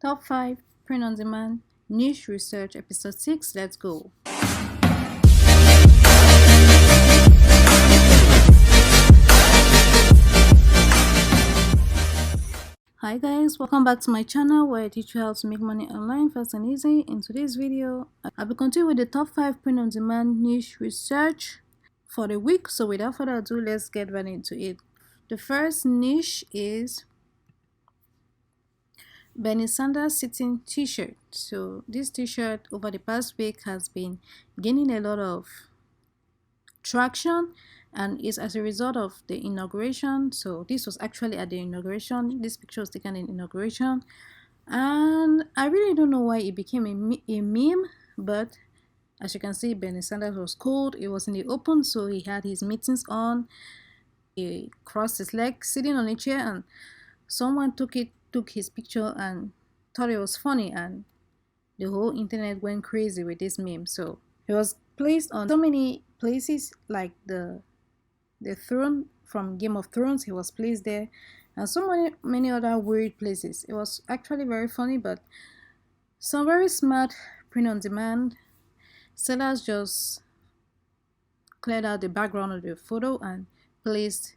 Top 5 Print on Demand Niche Research Episode 6. Let's go. Hi guys, welcome back to my channel where I teach you how to make money online fast and easy. In today's video, I'll be continuing with the top 5 print on demand niche research for the week. So without further ado, let's get right into it. The first niche is Bernie Sanders sitting t-shirt. So this t-shirt over the past week has been gaining a lot of traction and is as a result of the inauguration. So this was actually at the inauguration. This picture was taken in inauguration, and I really don't know why it became a meme, but as you can see, Bernie Sanders was cold. It was in the open, so he had his meetings on. He crossed his legs sitting on a chair, and someone took his picture and thought it was funny, and the whole internet went crazy with this meme. So it was placed on so many places, like the throne from Game of Thrones. He was placed there, and so many other weird places. It was actually very funny, but some very smart print on demand sellers just cleared out the background of the photo and placed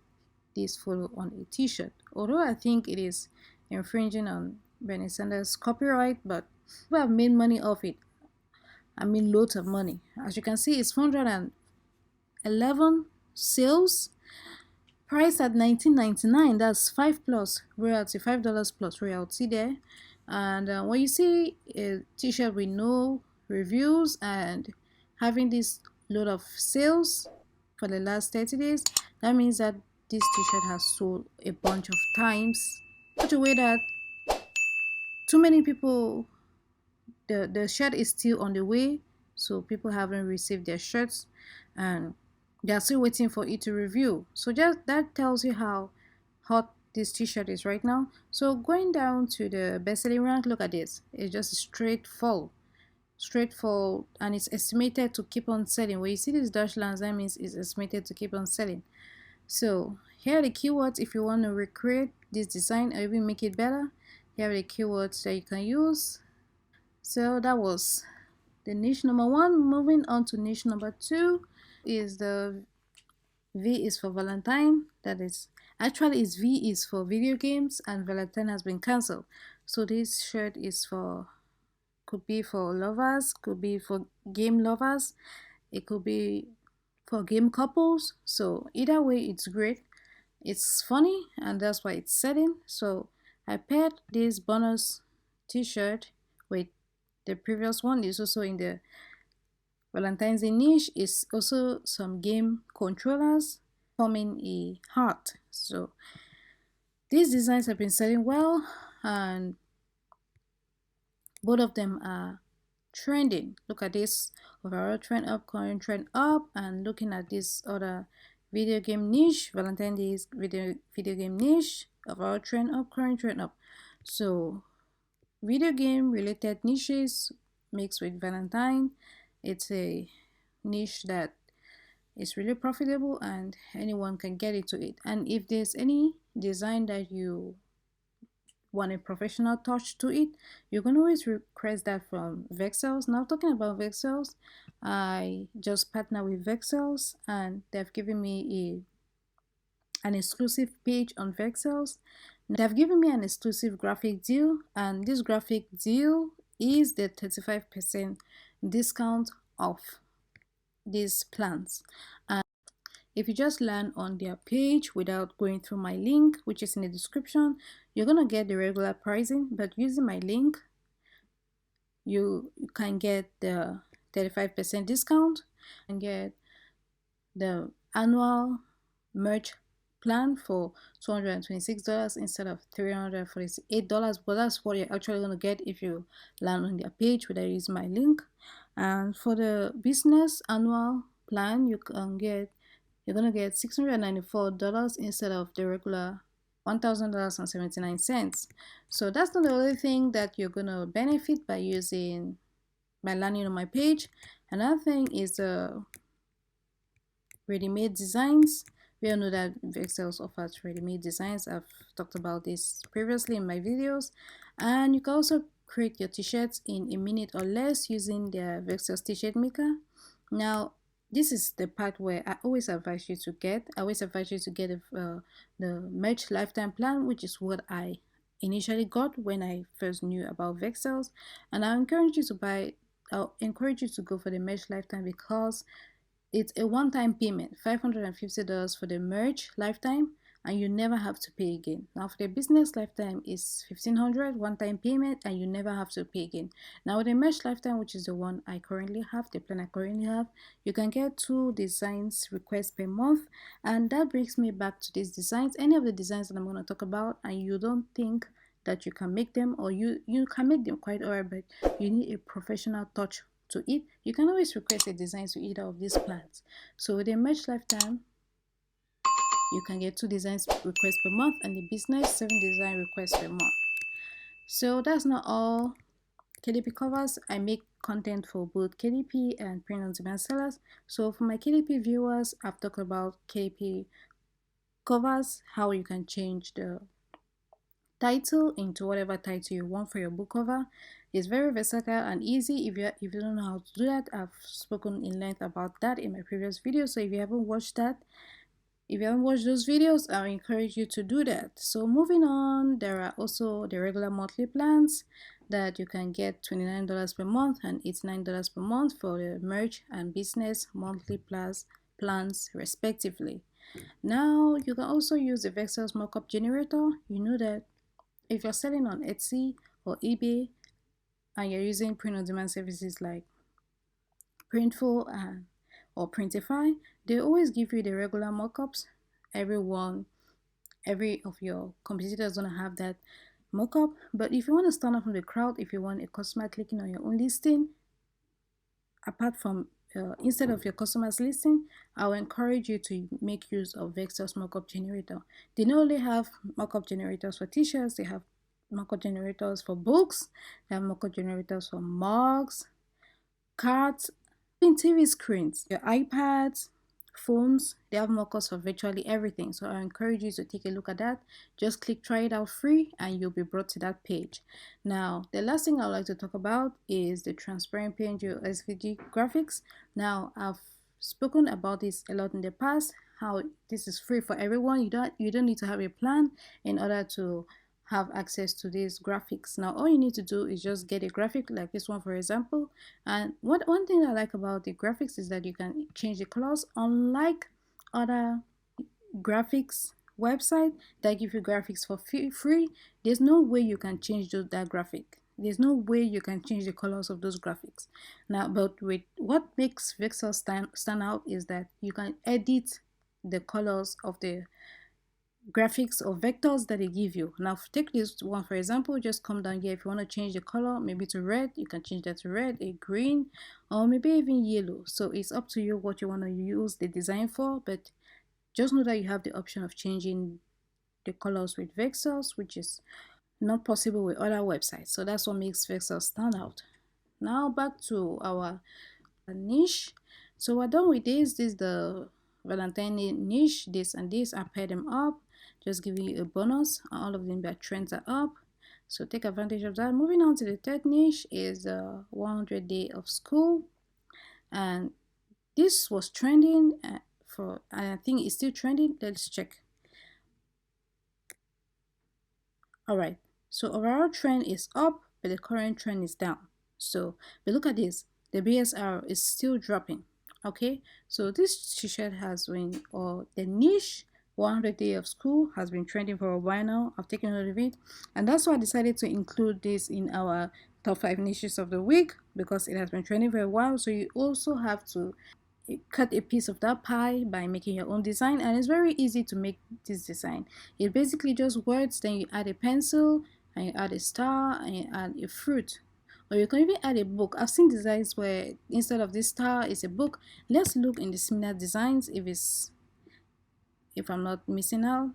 this photo on a t-shirt. Although I think it is infringing on Bernie Sanders copyright, but people have made money off it. I mean, loads of money. As you can see, it's 411 sales, priced at $19.99. That's $5 plus royalty, $5 plus royalty there. And when you see a t-shirt with no reviews and having this load of sales for the last 30 days, that means that this t-shirt has sold a bunch of times, such a way that too many people, the shirt is still on the way, so people haven't received their shirts and they're still waiting for it to review. So just that tells you how hot this t-shirt is right now. So going down to the best-selling rank, look at this. It's just a straight fall, and it's estimated to keep on selling. When you see these dash lines, that means it's estimated to keep on selling. So here are the keywords if you want to recreate this design or even make it better. Here are the keywords that you can use. So that was the niche number 1. Moving on to niche number 2 is the V is for Valentine. That is actually is V is for video games, and Valentine has been cancelled. So this shirt is for, could be for lovers, could be for game lovers, it could be for game couples. So either way, it's great. It's funny, and that's why it's selling. So I paired this bonus t-shirt with the previous one. Is also in the Valentine's Day niche. Is also some game controllers forming a heart. So these designs have been selling well, and both of them are trending. Look at this overall trend up, current trend up, and looking at this other video game niche, Valentine's Day video game niche, overall trend up, current trend up. So video game related niches mixed with Valentine, it's a niche that is really profitable and anyone can get into it. And if there's any design that you want a professional touch to it, you can always request that from Vexels. Now talking about Vexels, I just partner with Vexels and they've given me an exclusive page on Vexels. They've given me an exclusive graphic deal, and this graphic deal is the 35% discount off these plans. And if you just land on their page without going through my link, which is in the description, you're gonna get the regular pricing, but using my link, you can get the 35% discount and get the annual merch plan for $226 instead of $348, but that's what you're actually going to get if you land on their page without using my link. And for the business annual plan, you're going to get $694 instead of the regular $1,000.79. So that's not the only thing that you're going to benefit by landing on my page. Another thing is ready-made designs. We all know that Vexels offers ready-made designs. I've talked about this previously in my videos. And you can also create your t-shirts in a minute or less using their Vexels t-shirt maker. Now, this is the part where I always advise you to get. I always advise you to get the merch lifetime plan, which is what I initially got when I first knew about Vexels. And I encourage you to buy. I'll encourage you to go for the merch lifetime because it's a one-time payment, $550 for the merge lifetime, and you never have to pay again. Now, for the business lifetime is $1,500 one-time payment, and you never have to pay again. Now, with the merge lifetime, which is the one I currently have, the plan I currently have, you can get 2 designs requests per month, and that brings me back to these designs. Any of the designs that I'm going to talk about, and you don't think that you can make them, or you can make them quite alright, but you need a professional touch to it, you can always request a design to either of these plans. So with a merch lifetime, you can get 2 designs requests per month, and the business 7 design requests per month. So that's not all KDP covers. I make content for both KDP and print on demand sellers. So for my KDP viewers, I've talked about KDP covers, how you can change the title into whatever title you want for your book cover. It's very versatile and easy. If you don't know how to do that, I've spoken in length about that in my previous video. So if you haven't watched those videos, I encourage you to do that. So moving on, there are also the regular monthly plans that you can get $29 per month and $89 per month for the merch and business monthly plans respectively. Now you can also use the Vexels mockup generator. You know that if you're selling on Etsy or eBay and you're using print on demand services like Printful or Printify, they always give you the regular mockups. Every of your competitors gonna have that mockup. But if you want to stand out from the crowd, if you want a customer clicking on your own listing, apart from instead of your customer's listing, I will encourage you to make use of Vexels mockup generator. They not only have mockup generators for t-shirts, they have mockup generators for books, they have mockup generators for mugs, cards, even TV screens, your iPads, phones. They have mockups for virtually everything. So I encourage you to take a look at that. Just click try it out free and you'll be brought to that page. Now, the last thing I'd like to talk about is the transparent page or SVG graphics. Now, I've spoken about this a lot in the past, how this is free for everyone. You don't need to have a plan in order to have access to these graphics. Now all you need to do is just get a graphic like this one, for example. And one thing I like about the graphics is that you can change the colors, unlike other graphics website that give you graphics for free. There's no way you can change that graphic. There's no way you can change the colors of those graphics. Now, but with what makes Vexels stand out is that you can edit the colors of the graphics or vectors that they give you. Now take this one for example, just come down here. If you want to change the color maybe to red, you can change that to red, a green, or maybe even yellow. So it's up to you what you want to use the design for, but just know that you have the option of changing the colors with Vexels, which is not possible with other websites. So that's what makes Vexels stand out. Now back to our niche. So we're done with this. This is the Valentine niche, this and this. I paired them up, just giving you a bonus. All of them, their trends are up, so take advantage of that. Moving on to the third niche is 100 day of school, and this was trending and I think it's still trending. Let's check. All right, so overall trend is up, but the current trend is down. So but look at this, the BSR is still dropping. Okay, so this t-shirt has been, or the niche 100 day of school has been trending for a while now. I've taken note of it, and that's why I decided to include this in our top 5 niches of the week, because it has been trending for a while. So you also have to cut a piece of that pie by making your own design, and it's very easy to make this design. It's basically just words, then you add a pencil and you add a star and you add a fruit, or you can even add a book. I've seen designs where instead of this star is a book. Let's look in the similar designs if I'm not missing out.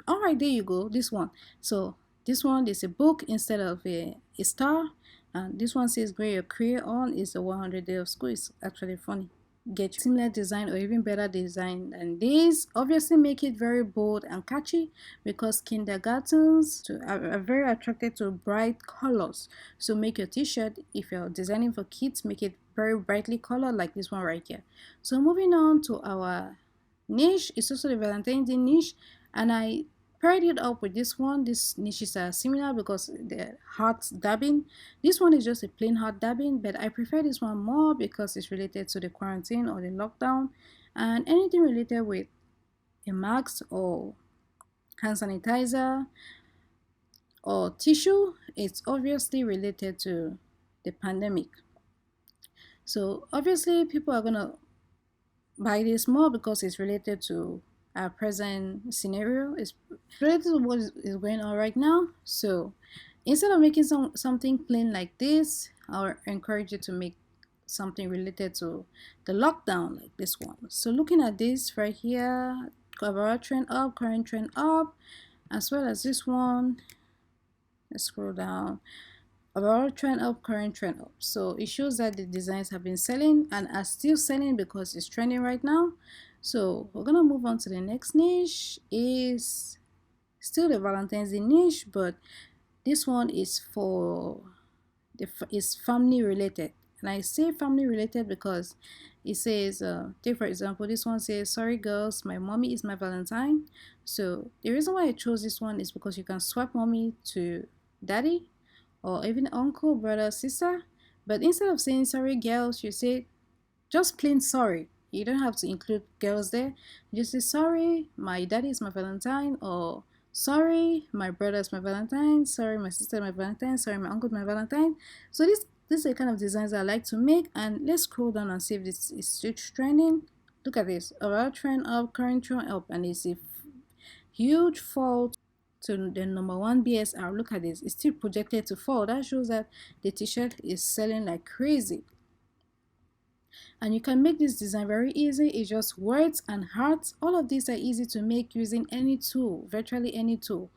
All right, there you go, this one. So this one is a book instead of a star, and this one says grade your career on is the 100 day of school. It's actually funny. get similar design or even better design than this. Obviously make it very bold and catchy because kindergartens are very attracted to bright colors. So make your t-shirt, if you're designing for kids, make it very brightly colored like this one right here. So moving on to our niche, it's also the Valentine's Day niche, and I paired it up with this one. This niches are similar because the heart dabbing. This one is just a plain heart dabbing, but I prefer this one more because it's related to the quarantine or the lockdown, and anything related with a mask or hand sanitizer or tissue, it's obviously related to the pandemic. So obviously people are gonna buy this more because it's related to our present scenario. It's related to what is going on right now. So instead of making something plain like this, I'll encourage you to make something related to the lockdown like this one. So looking at this right here, overall trend up, current trend up, as well as this one. Let's scroll down. Overall trend up, current trend up. So it shows that the designs have been selling and are still selling because it's trending right now. So we're gonna move on to the next niche. Is still the Valentine's Day niche, but this one is for is family related. And I say family related because it says, take for example, this one says, "Sorry girls, my mommy is my Valentine." So the reason why I chose this one is because you can swap mommy to daddy or even uncle, brother, sister. But instead of saying sorry girls, you say just plain sorry. You don't have to include girls there. You just say sorry, my daddy is my Valentine, or sorry, my brother is my Valentine, sorry, my sister is my Valentine, sorry, my uncle is my Valentine. So this is the kind of designs I like to make. And let's scroll down and see if this is still trending. Look at this. Overall trend up, current trend up, and it's a huge fall to the number one BSR. Look at this, it's still projected to fall. That shows that the t-shirt is selling like crazy. And you can make this design very easy. It's just words and hearts. All of these are easy to make using any tool, virtually any tool.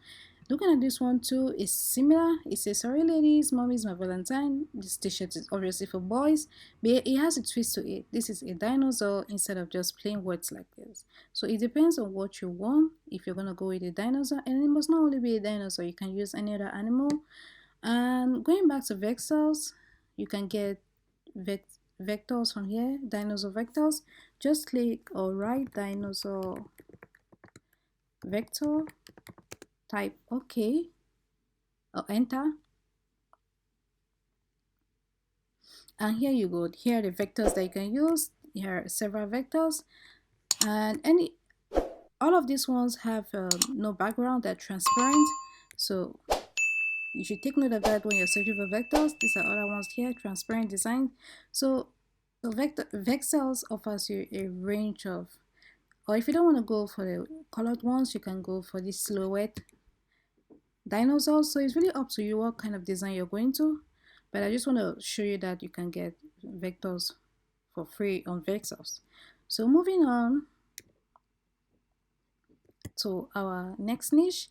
Looking at this one too is similar. It says, "Sorry ladies, mommy is my Valentine." This t-shirt is obviously for boys, but it has a twist to it. This is a dinosaur instead of just plain words like this. So it depends on what you want. If you're gonna go with a dinosaur, and it must not only be a dinosaur, you can use any other animal. And going back to vexels, you can get vectors from here, dinosaur vectors. Just click or write dinosaur vector, type OK or enter, and here you go. Here are the vectors that you can use. Here are several vectors, and all of these ones have no background, they're transparent. So you should take note of that when you're searching for vectors. These are other ones here, transparent design. So the vectors offers you a range of, or if you don't want to go for the colored ones, you can go for the silhouette dinosaurs. So it's really up to you what kind of design you're going to, but I just want to show you that you can get vectors for free on Vexels. So moving on to our next niche,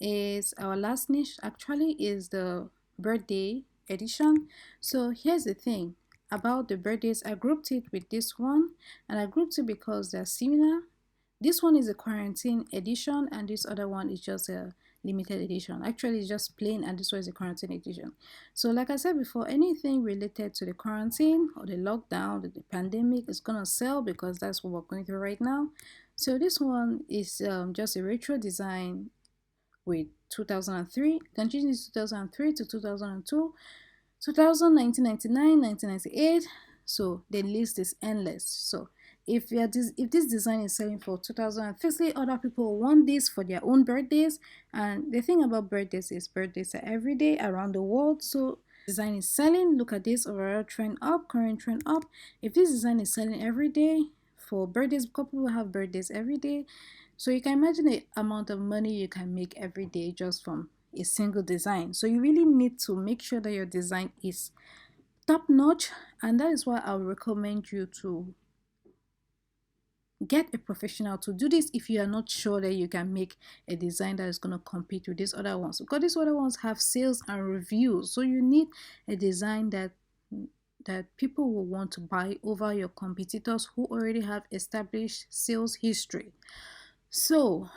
is our last niche actually, is the birthday edition. So here's the thing about the birthdays. I grouped it with this one, and I grouped it because they're similar. This one is a quarantine edition, and this other one is just a limited edition. Actually, it's just plain, and this one is a quarantine edition. So like I said before, anything related to the quarantine or the lockdown, the pandemic, is gonna sell because that's what we're going through right now. So this one is just a retro design with 2003, continues 2003 to 2002, 2000, 1999, 1998. So the list is endless. So if this design is selling for 2000, firstly, other people want this for their own birthdays. And the thing about birthdays is birthdays are every day around the world. So design is selling. Look at this, overall trend up, current trend up. If this design is selling every day for birthdays, because people have birthdays every day, so you can imagine the amount of money you can make every day just from a single design. So you really need to make sure that your design is top notch, and that is why I would recommend you to get a professional to do this if you are not sure that you can make a design that is going to compete with these other ones, because these other ones have sales and reviews. So you need a design that that people will want to buy over your competitors who already have established sales history. So,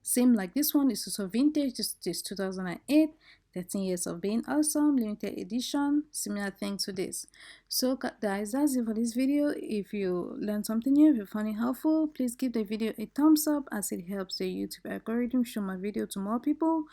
same like this one is also vintage. This is 2008, 13 years of being awesome, limited edition, similar thing to this. So guys, that's it for this video. If you learned something new, if you found it helpful, please give the video a thumbs up as it helps the YouTube algorithm show my video to more people.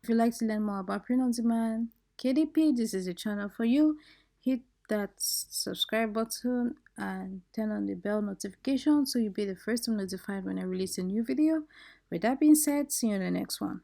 If you'd like to learn more about print on demand, KDP, this is a channel for you. Hit that subscribe button and turn on the bell notification so you'll be the first to be notified when I release a new video. With that being said, see you in the next one.